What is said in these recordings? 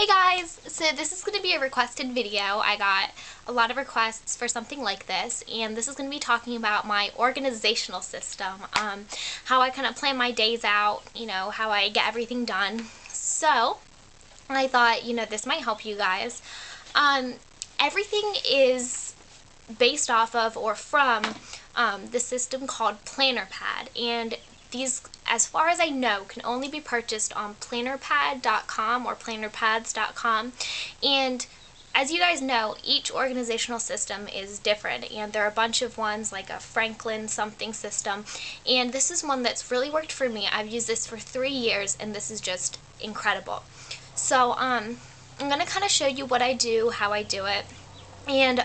Hey guys! So this is going to be a requested video. I got a lot of requests for something like this, and this is going to be talking about my organizational system, how I kind of plan my days out, how I get everything done. So I thought, this might help you guys. Everything is based off of or from the system called Pad, and these, as far as I know, can only be purchased on plannerpad.com or plannerpads.com. And as you guys know, each organizational system is different, and there are a bunch of ones like a Franklin something system, and this is one that's really worked for me. I've used this for 3 years, and this is just incredible. So I'm going to kind of show you what I do, how I do it, and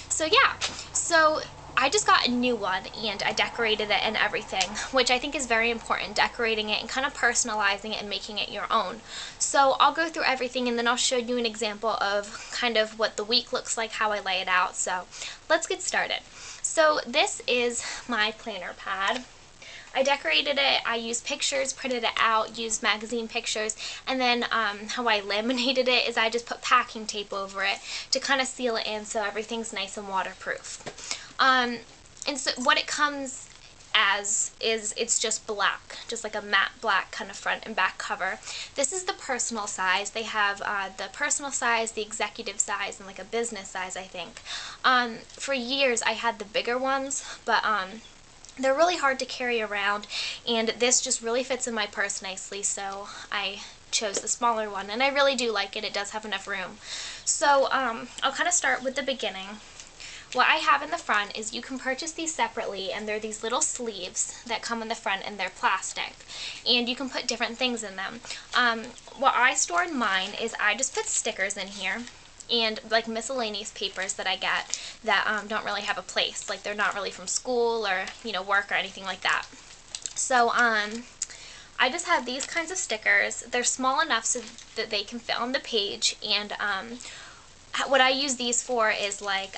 so I just got a new one, and I decorated it and everything, which I think is very important, decorating it and kind of personalizing it and making it your own. So I'll go through everything, and then I'll show you an example of kind of what the week looks like, how I lay it out. So let's get started. So this is my planner pad. I decorated it, I used pictures, printed it out, used magazine pictures, and then how I laminated it is I just put packing tape over it to kind of seal it in so everything's nice and waterproof. And so what it comes as is it's just black, just like a matte black kind of front and back cover. This is the personal size. They have the personal size, the executive size, and like a business size, I think. For years I had the bigger ones, but they're really hard to carry around, and this just really fits in my purse nicely, so I chose the smaller one, and I really do like it. It does have enough room. So I'll kind of start with the beginning. What I have in the front is you can purchase these separately, and they're these little sleeves that come in the front, and they're plastic, and you can put different things in them. What I store in mine is I just put stickers in here, and like miscellaneous papers that I get that don't really have a place, like they're not really from school or work or anything like that. So I just have these kinds of stickers. They're small enough so that they can fit on the page, and what I use these for is like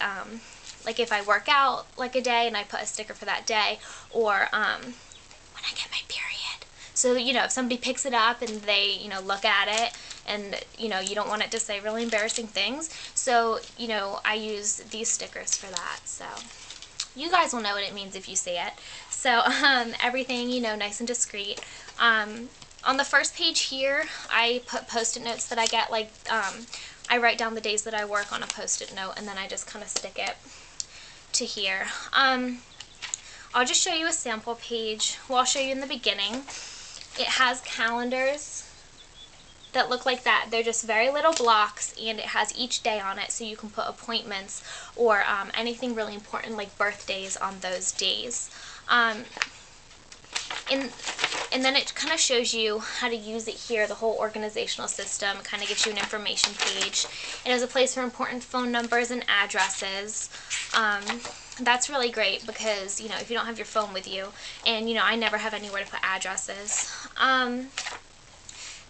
if I work out like a day and I put a sticker for that day, or when I get my period. So, if somebody picks it up and they, look at it, and, you don't want it to say really embarrassing things, so, I use these stickers for that. So you guys will know what it means if you see it. So everything, nice and discreet. On the first page here, I put post-it notes that I get, like, I write down the days that I work on a post-it note, and then I just kind of stick it to here. I'll just show you a sample page. Well, I'll show you in the beginning. It has calendars that look like that. They're just very little blocks, and it has each day on it, so you can put appointments or anything really important like birthdays on those days. And then it kind of shows you how to use it here, the whole organizational system. It kind of gives you an information page. It has a place for important phone numbers and addresses. That's really great because, if you don't have your phone with you, and, I never have anywhere to put addresses.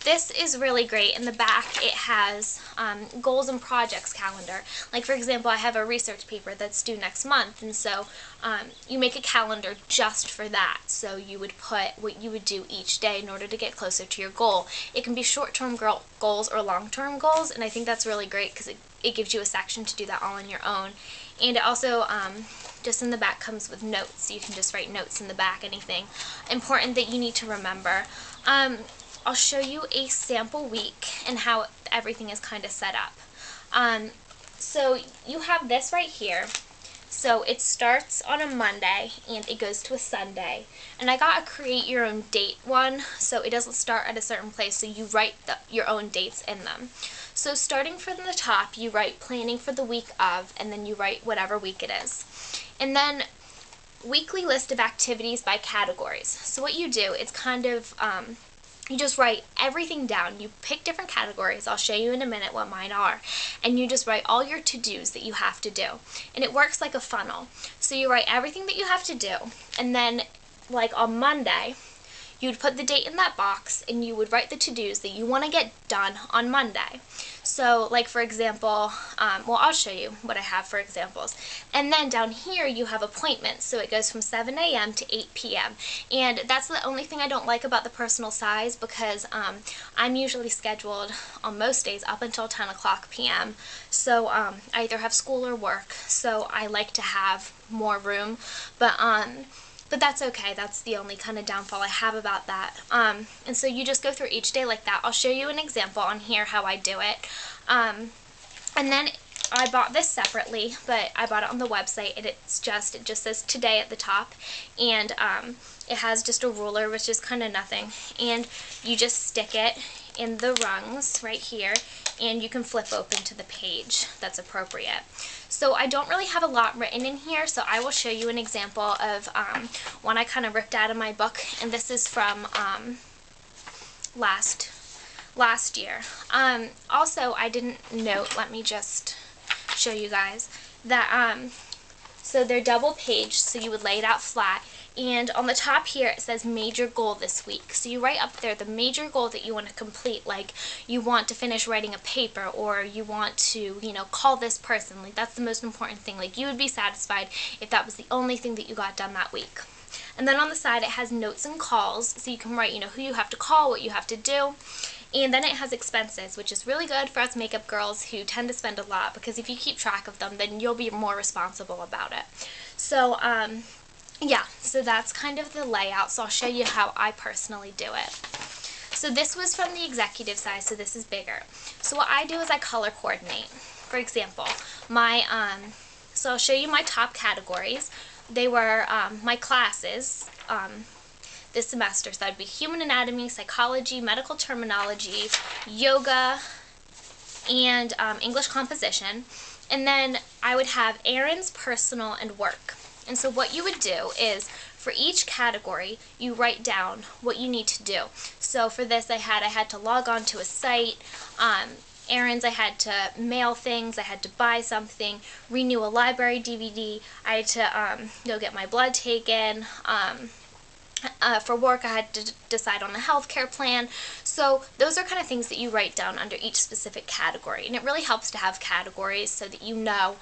This is really great. In the back, it has goals and projects calendar. Like, for example, I have a research paper that's due next month, and so you make a calendar just for that. So you would put what you would do each day in order to get closer to your goal. It can be short-term goals or long-term goals, and I think that's really great because it gives you a section to do that all on your own. And it also, just in the back, comes with notes. So you can just write notes in the back, anything important that you need to remember. I'll show you a sample week and how everything is kind of set up. So you have this right here. So it starts on a Monday and it goes to a Sunday. And I got a create your own date one, so it doesn't start at a certain place, so you write your own dates in them. So starting from the top, you write planning for the week of, and then you write whatever week it is. And then weekly list of activities by categories. So what you do, it's kind of you just write everything down. You pick different categories. I'll show you in a minute what mine are. And you just write all your to-dos that you have to do. And it works like a funnel. So you write everything that you have to do. And then, like on Monday, you would put the date in that box and you would write the to-dos that you want to get done on Monday. So like for example, well, I'll show you what I have for examples. And then down here you have appointments. So it goes from 7 a.m. to 8 p.m. And that's the only thing I don't like about the personal size, because I'm usually scheduled on most days up until 10 o'clock p.m. So I either have school or work, so I like to have more room. But that's okay. That's the only kind of downfall I have about that. And so you just go through each day like that. I'll show you an example on here how I do it. And then I bought this separately, but I bought it on the website, and it just says today at the top, and it has just a ruler, which is kind of nothing, and you just stick it in the rungs right here, and you can flip open to the page that's appropriate. So I don't really have a lot written in here, so I will show you an example of one I kind of ripped out of my book, and this is from last year. Also, I didn't note, let me just show you guys, that so they're double page, so you would lay it out flat, and on the top here it says major goal this week. So you write up there the major goal that you want to complete, like you want to finish writing a paper, or you want to, you know, call this person. Like that's the most important thing. Like you would be satisfied if that was the only thing that you got done that week. And then on the side it has notes and calls, so you can write, you know, who you have to call, what you have to do. And then it has expenses, which is really good for us makeup girls who tend to spend a lot, because if you keep track of them, then you'll be more responsible about it. So, yeah, so that's kind of the layout, so I'll show you how I personally do it. So this was from the executive size, so this is bigger. So what I do is I color coordinate. For example, so I'll show you my top categories. They were my classes this semester, so that'd be human anatomy, psychology, medical terminology, yoga, and English composition. And then I would have errands, personal, and work. And so what you would do is, for each category, you write down what you need to do. So for this I had to log on to a site, errands, I had to mail things, I had to buy something, renew a library DVD, I had to go get my blood taken, for work I had to decide on the healthcare plan. So those are kind of things that you write down under each specific category, and it really helps to have categories so that you know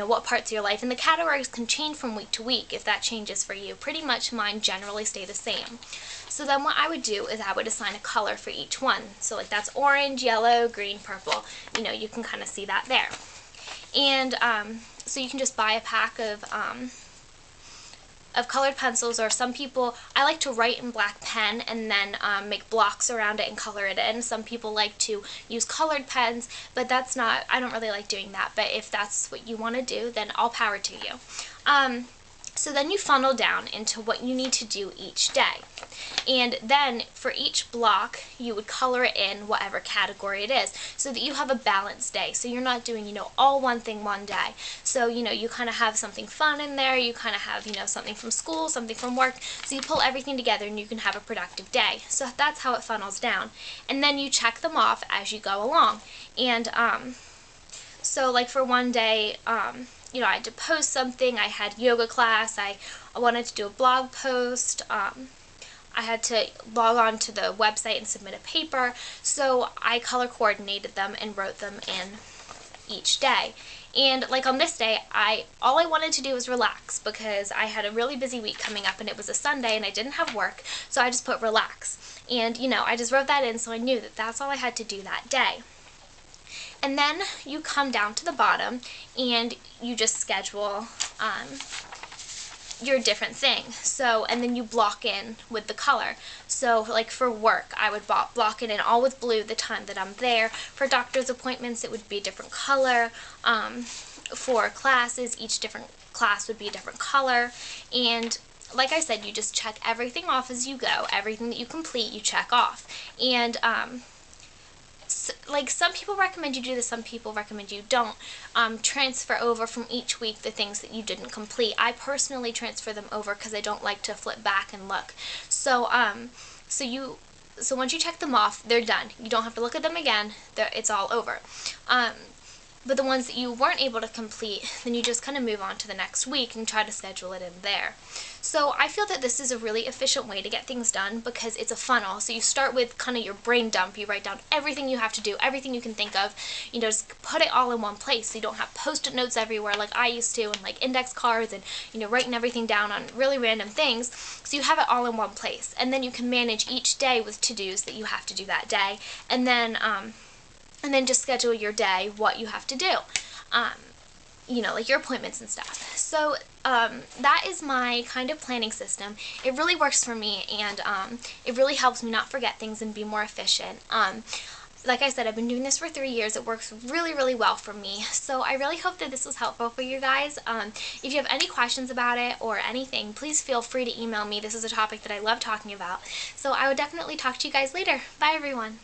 what parts of your life, and the categories can change from week to week if that changes for you. Pretty much mine generally stay the same. So then what I would do is I would assign a color for each one. So like that's orange, yellow, green, purple. You know, you can kind of see that there. And so you can just buy a pack of colored pencils, or some people, I like to write in black pen and then make blocks around it and color it in. Some people like to use colored pens, but that's not, I don't really like doing that, but if that's what you want to do, then all power to you. So then you funnel down into what you need to do each day. And then for each block, you would color it in whatever category it is, so that you have a balanced day. So you're not doing, all one thing one day. So, you kind of have something fun in there, you kind of have, something from school, something from work. So you pull everything together and you can have a productive day. So that's how it funnels down. And then you check them off as you go along. And so like for one day, I had to post something, I had yoga class, I wanted to do a blog post, I had to log on to the website and submit a paper, so I color coordinated them and wrote them in each day. And like on this day, all I wanted to do was relax, because I had a really busy week coming up and it was a Sunday and I didn't have work, so I just put relax. And I just wrote that in, so I knew that that's all I had to do that day. And then you come down to the bottom and you just schedule your different thing. So, and then you block in with the color. So like for work, I would block it in all with blue the time that I'm there. For doctor's appointments, it would be a different color. For classes, each different class would be a different color. And like I said, you just check everything off as you go. Everything that you complete, you check off. And like some people recommend you do this, some people recommend you don't transfer over from each week the things that you didn't complete. I personally transfer them over because I don't like to flip back and look. So so once you check them off, they're done. You don't have to look at them again. It's all over. But the ones that you weren't able to complete, then you just kind of move on to the next week and try to schedule it in there. So I feel that this is a really efficient way to get things done because it's a funnel. So you start with kind of your brain dump. You write down everything you have to do, everything you can think of. You know, just put it all in one place so you don't have post-it notes everywhere like I used to, and like index cards, and, you know, writing everything down on really random things. So you have it all in one place. And then you can manage each day with to-dos that you have to do that day. And then just schedule your day, what you have to do. You know, like your appointments and stuff. So that is my kind of planning system. It really works for me, and it really helps me not forget things and be more efficient. Like I said, I've been doing this for 3 years. It works really, really well for me. So I really hope that this was helpful for you guys. If you have any questions about it or anything, please feel free to email me. This is a topic that I love talking about. So I would definitely talk to you guys later. Bye, everyone.